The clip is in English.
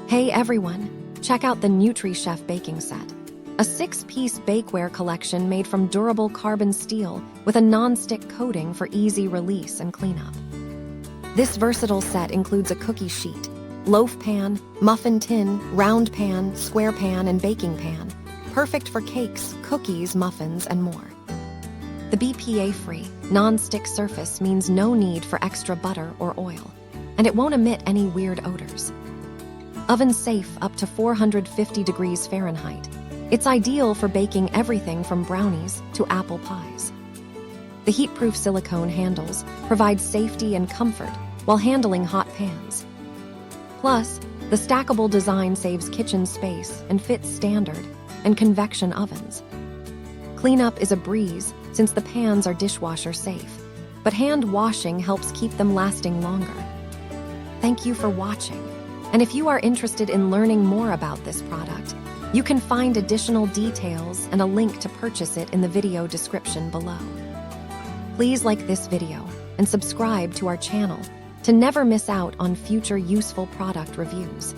Hey everyone, check out the NutriChef baking set. A 6-piece bakeware collection made from durable carbon steel with a non-stick coating for easy release and cleanup. This versatile set includes a cookie sheet, loaf pan, muffin tin, round pan, square pan, and baking pan, perfect for cakes, cookies, muffins, and more. The BPA-free, non-stick surface means no need for extra butter or oil, and it won't emit any weird odors. Oven safe up to 450 degrees Fahrenheit. It's ideal for baking everything from brownies to apple pies. The heatproof silicone handles provide safety and comfort while handling hot pans. Plus, the stackable design saves kitchen space and fits standard and convection ovens. Cleanup is a breeze since the pans are dishwasher safe, but hand washing helps keep them lasting longer. Thank you for watching, and if you are interested in learning more about this product, you can find additional details and a link to purchase it in the video description below. Please like this video and subscribe to our channel to never miss out on future useful product reviews.